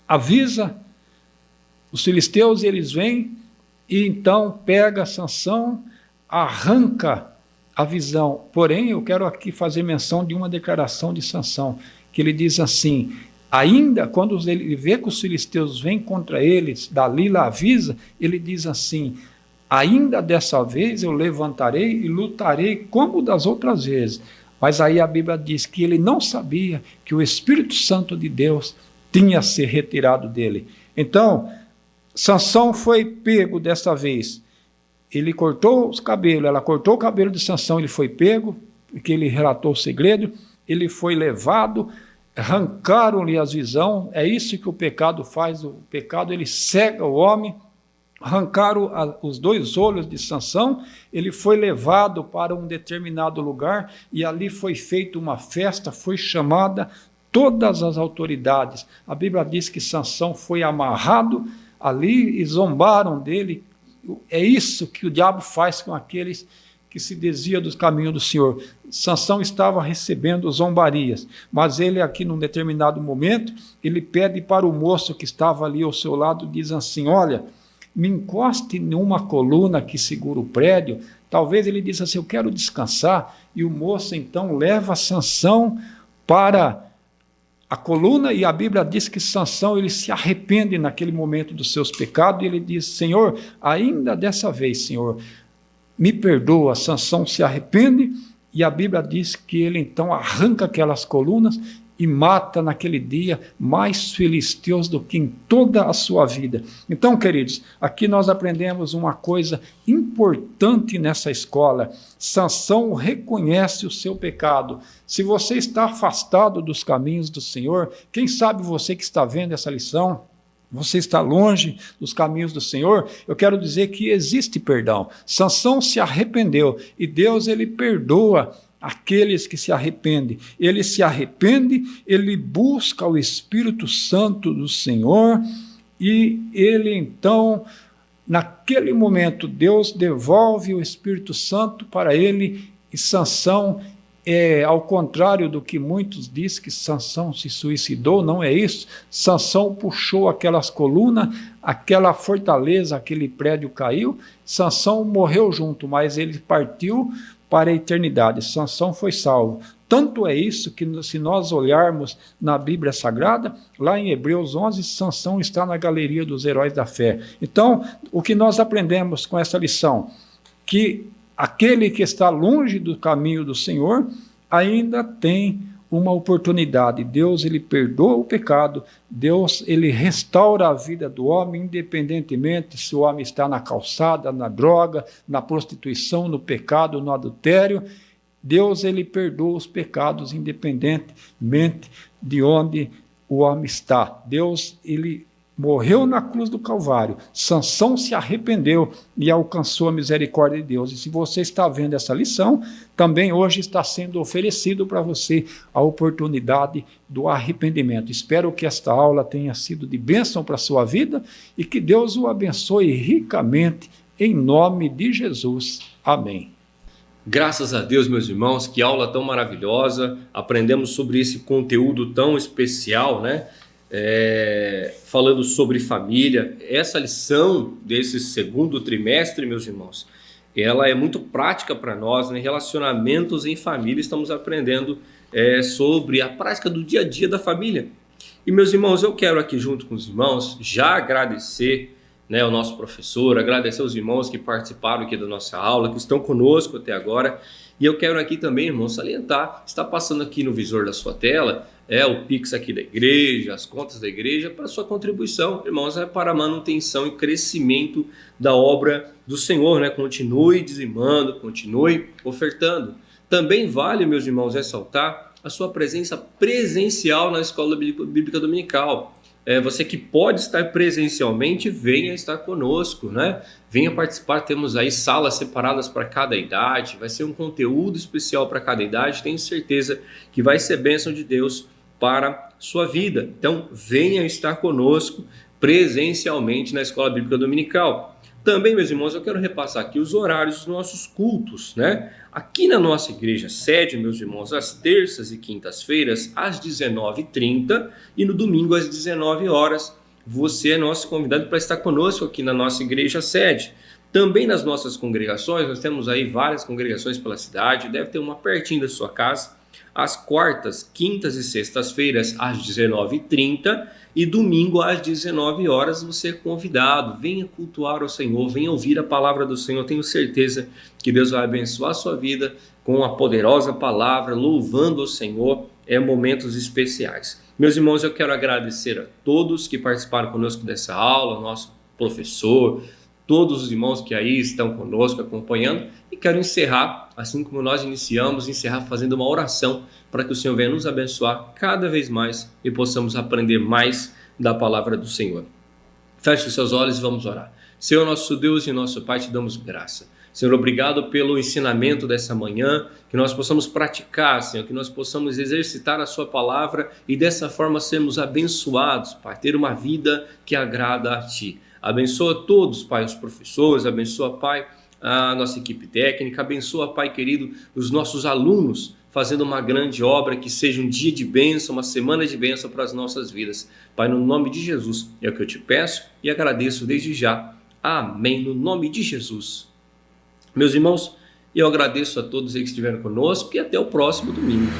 avisa os filisteus, eles vêm, e então pega Sansão, arranca a visão. Porém, eu quero aqui fazer menção de uma declaração de Sansão, que ele diz assim, ainda quando ele vê que os filisteus vêm contra eles, Dalila avisa, ele diz assim, ainda dessa vez eu levantarei e lutarei como das outras vezes. Mas aí a Bíblia diz que ele não sabia que o Espírito Santo de Deus tinha se retirado dele. Então, Sansão foi pego dessa vez. Ele cortou os cabelos, ela cortou o cabelo de Sansão, ele foi pego, porque ele relatou o segredo, ele foi levado, arrancaram-lhe as visões. É isso que o pecado faz, o pecado ele cega o homem. Arrancaram os 2 olhos de Sansão, ele foi levado para um determinado lugar, e ali foi feita uma festa, foi chamada todas as autoridades. A Bíblia diz que Sansão foi amarrado ali e zombaram dele. É isso que o diabo faz com aqueles que se desviam dos caminhos do Senhor. Sansão estava recebendo zombarias, mas ele aqui num determinado momento, ele pede para o moço que estava ali ao seu lado, diz assim, olha, me encoste numa coluna que segura o prédio. Talvez ele disse assim, eu quero descansar, e o moço então leva Sansão para a coluna, e a Bíblia diz que Sansão, ele se arrepende naquele momento dos seus pecados, e ele diz: Senhor, ainda dessa vez, Senhor, me perdoa. Sansão se arrepende, e a Bíblia diz que ele então arranca aquelas colunas e mata naquele dia mais filisteus do que em toda a sua vida. Então, queridos, aqui nós aprendemos uma coisa importante nessa escola. Sansão reconhece o seu pecado. Se você está afastado dos caminhos do Senhor, quem sabe você que está vendo essa lição, você está longe dos caminhos do Senhor, eu quero dizer que existe perdão. Sansão se arrependeu e Deus, ele perdoa aqueles que se arrependem. Ele se arrepende, ele busca o Espírito Santo do Senhor e ele então, naquele momento, Deus devolve o Espírito Santo para ele, e Sansão, ao contrário do que muitos dizem que Sansão se suicidou, não é isso. Sansão puxou aquelas colunas, aquela fortaleza, aquele prédio caiu, Sansão morreu junto, mas ele partiu para a eternidade. Sansão foi salvo. Tanto é isso que, se nós olharmos na Bíblia Sagrada, lá em Hebreus 11, Sansão está na galeria dos heróis da fé. Então, o que nós aprendemos com essa lição? Que aquele que está longe do caminho do Senhor ainda tem uma oportunidade. Deus, ele perdoa o pecado. Deus, ele restaura a vida do homem, independentemente se o homem está na calçada, na droga, na prostituição, no pecado, no adultério. Deus, ele perdoa os pecados independentemente de onde o homem está. Deus, ele morreu na cruz do Calvário. Sansão se arrependeu e alcançou a misericórdia de Deus. E se você está vendo essa lição, também hoje está sendo oferecido para você a oportunidade do arrependimento. Espero que esta aula tenha sido de bênção para a sua vida e que Deus o abençoe ricamente, em nome de Jesus. Amém.
Graças a Deus, meus irmãos, que aula tão maravilhosa. Aprendemos sobre esse conteúdo tão especial, né? Falando sobre família. Essa lição desse segundo trimestre, meus irmãos, ela é muito prática para nós, né? Relacionamentos em família. Estamos aprendendo sobre a prática do dia a dia da família. E, meus irmãos, eu quero aqui junto com os irmãos já agradecer, né, ao nosso professor, agradecer aos irmãos que participaram aqui da nossa aula, que estão conosco até agora. E eu quero aqui também, irmãos, salientar, está passando aqui no visor da sua tela, o Pix aqui da igreja, as contas da igreja, para sua contribuição, irmãos, para a manutenção e crescimento da obra do Senhor, né? Continue dizimando, continue ofertando. Também vale, meus irmãos, ressaltar a sua presença presencial na Escola Bíblica Dominical. Você que pode estar presencialmente, venha estar conosco, né? Venha participar, temos aí salas separadas para cada idade, vai ser um conteúdo especial para cada idade, tenho certeza que vai ser bênção de Deus para a sua vida. Então, venha estar conosco presencialmente na Escola Bíblica Dominical. Também, meus irmãos, eu quero repassar aqui os horários dos nossos cultos, né? Aqui na nossa igreja sede, meus irmãos, às terças e quintas-feiras, às 19h30 e no domingo às 19 horas. Você é nosso convidado para estar conosco aqui na nossa igreja sede. Também nas nossas congregações, nós temos aí várias congregações pela cidade, deve ter uma pertinho da sua casa. Às quartas, quintas e sextas-feiras, às 19h30 e domingo às 19 horas, você é convidado. Venha cultuar o Senhor, venha ouvir a palavra do Senhor. Tenho certeza que Deus vai abençoar a sua vida com a poderosa palavra, louvando o Senhor. Momentos especiais. Meus irmãos, eu quero agradecer a todos que participaram conosco dessa aula, nosso professor, todos os irmãos que aí estão conosco acompanhando, e quero encerrar, assim como nós iniciamos, fazendo uma oração para que o Senhor venha nos abençoar cada vez mais e possamos aprender mais da palavra do Senhor. Feche os seus olhos e vamos orar. Senhor, nosso Deus e nosso Pai, te damos graça. Senhor, obrigado pelo ensinamento dessa manhã, que nós possamos praticar, Senhor, que nós possamos exercitar a sua palavra e dessa forma sermos abençoados, Pai, ter uma vida que agrada a Ti. Abençoa todos, Pai, os professores, abençoa, Pai, a nossa equipe técnica, abençoa, Pai querido, os nossos alunos, fazendo uma grande obra, que seja um dia de bênção, uma semana de bênção para as nossas vidas. Pai, no nome de Jesus, é o que eu te peço e agradeço desde já. Amém, no nome de Jesus. Meus irmãos, eu agradeço a todos aí que estiveram conosco e até o próximo domingo.